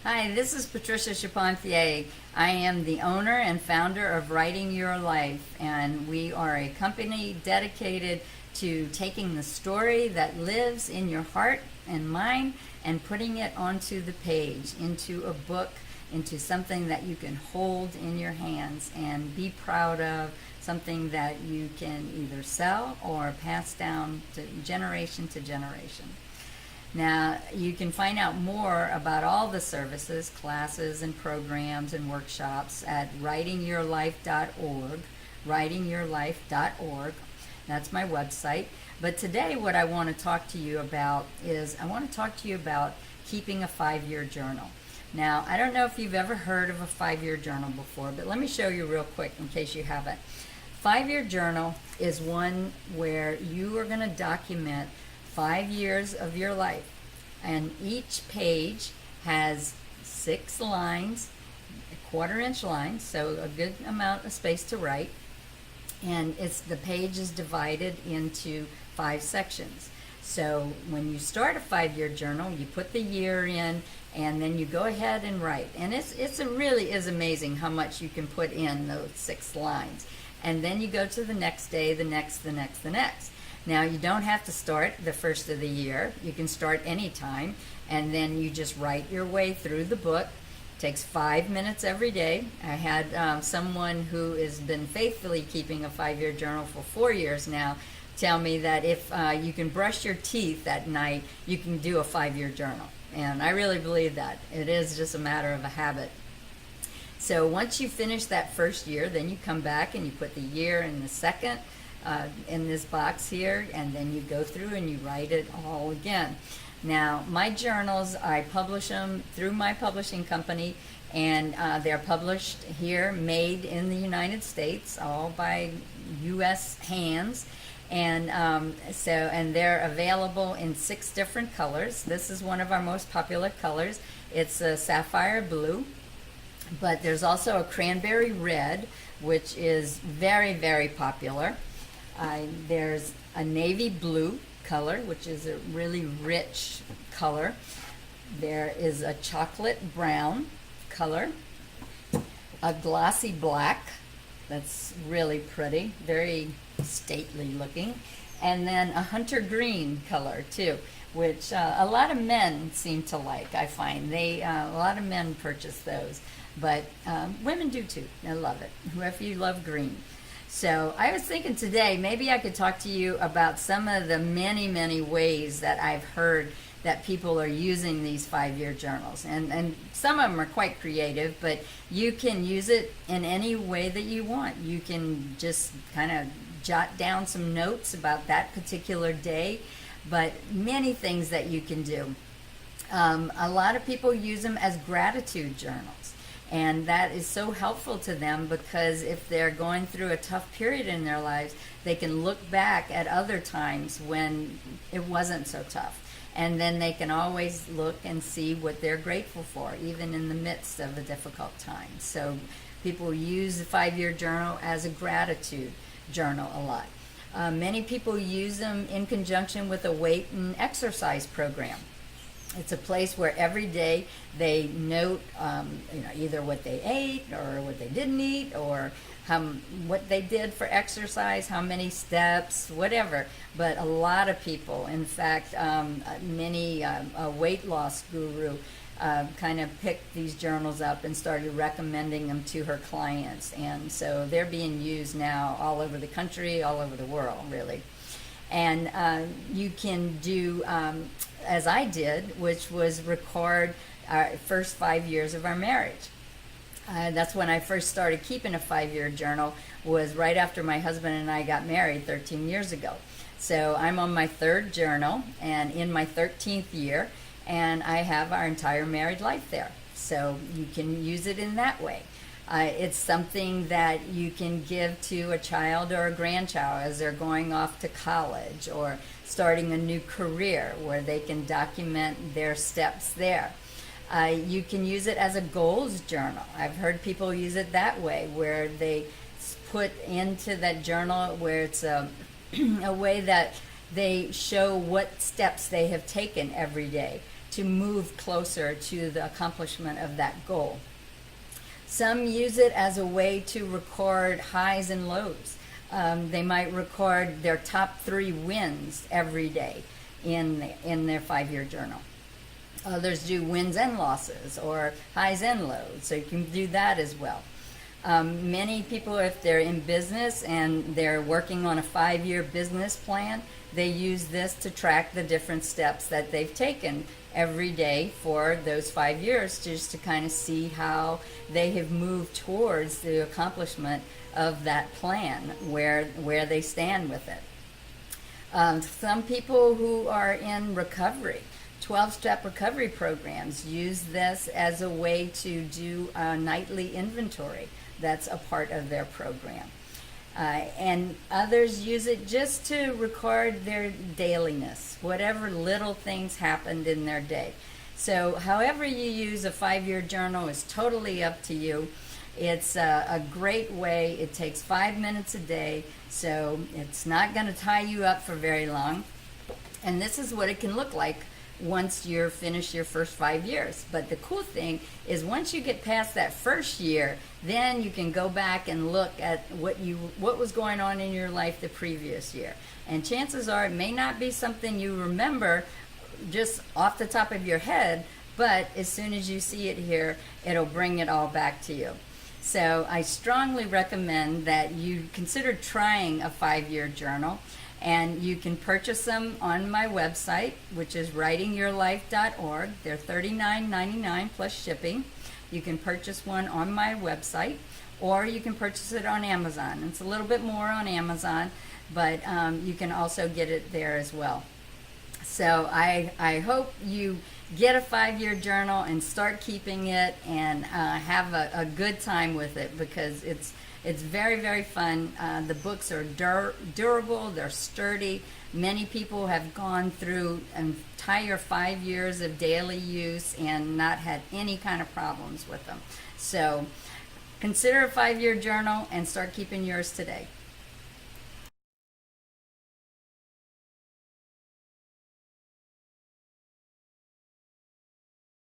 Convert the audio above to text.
Hi, this is Patricia Chapontier. I am the owner and founder of Writing Your Life, and we are a company dedicated to taking the story that lives in your heart and mind and putting it onto the page, into a book, into something that you can hold in your hands and be proud of, something that you can either sell or pass down to generation. Now, you can find out more about all the services, classes, and programs and workshops at writingyourlife.org, writingyourlife.org. That's my website. But today what I want to talk to you about is keeping a 5-year journal. Now, I don't know if you've ever heard of a 5-year journal before, but let me show you real quick in case you haven't. 5-year journal is one where you are going to document 5 years of your life, and each page has 6 lines, quarter-inch lines, so a good amount of space to write, and the page is divided into 5 sections. So when you start a 5-year journal, you put the year in, and then you go ahead and write. And it really is amazing how much you can put in those 6 lines. And then you go to the next day, the next. Now, you don't have to start the first of the year. You can start anytime, and then you just write your way through the book. It takes 5 minutes every day. I had someone who has been faithfully keeping a 5-year journal for 4 years now tell me that if you can brush your teeth at night, you can do a 5-year journal. And I really believe that. It is just a matter of a habit. So once you finish that first year, then you come back and you put the year in the second in this box here, and then you go through and you write it all again. Now, my journals, I publish them through my publishing company, and they're published here, made in the United States, all by U.S. hands. And and they're available in 6 different colors. This is one of our most popular colors. It's a sapphire blue, but there's also a cranberry red, which is very, very popular. There's a navy blue color, which is a really rich color. There is a chocolate brown color, a glossy black, that's really pretty, very stately looking, and then a hunter green color too, which a lot of men seem to like. I find a lot of men purchase those, but women do too. I love it, if you love green. So I was thinking today maybe I could talk to you about some of the many ways that I've heard that people are using these 5-year journals. And some of them are quite creative, but you can use it in any way that you want. You can just kind of jot down some notes about that particular day, but many things that you can do. A lot of people use them as gratitude journals. And that is so helpful to them because if they're going through a tough period in their lives, they can look back at other times when it wasn't so tough. And then they can always look and see what they're grateful for, even in the midst of a difficult time. So people use the 5-year journal as a gratitude journal a lot. Many people use them in conjunction with a weight and exercise program. It's a place where every day they note, either what they ate or what they didn't eat, or what they did for exercise, how many steps, whatever. But a lot of people, in fact, a weight loss guru kind of picked these journals up and started recommending them to her clients. And so they're being used now all over the country, all over the world, really. And you can do, as I did, which was record our first 5 years of our marriage. That's when I first started keeping a 5-year journal, was right after my husband and I got married 13 years ago. So I'm on my 3rd journal and in my 13th year, and I have our entire married life there. So you can use it in that way. It's something that you can give to a child or a grandchild as they're going off to college or starting a new career where they can document their steps there. You can use it as a goals journal. I've heard people use it that way, where they put into that journal where it's a way that they show what steps they have taken every day to move closer to the accomplishment of that goal. Some use it as a way to record highs and lows. They might record their top 3 wins every day in their 5-year journal. Others do wins and losses or highs and lows, so you can do that as well. Many people, if they're in business and they're working on a 5-year business plan, they use this to track the different steps that they've taken every day for those 5 years, just to kind of see how they have moved towards the accomplishment of that plan, where they stand with it. Some people who are in recovery, 12-step recovery programs, use this as a way to do a nightly inventory. That's a part of their program. And others use it just to record their dailiness, whatever little things happened in their day. So however you use a 5-year journal is totally up to you. It's a great way. It takes 5 minutes a day, so it's not going to tie you up for very long. And this is what it can look like once you're finished your first 5 years. But the cool thing is once you get past that first year, then you can go back and look at what was going on in your life the previous year. And chances are it may not be something you remember just off the top of your head, but as soon as you see it here, it'll bring it all back to you. So I strongly recommend that you consider trying a 5-year journal. And you can purchase them on my website, which is writingyourlife.org. They're $39.99 plus shipping. You can purchase one on my website, or you can purchase it on Amazon. It's a little bit more on Amazon, but you can also get it there as well. So I hope you get a 5-year journal and start keeping it and have a good time with it, because it's very, very fun. The books are durable, they're sturdy. Many people have gone through entire 5 years of daily use and not had any kind of problems with them. So consider a 5-year journal and start keeping yours today.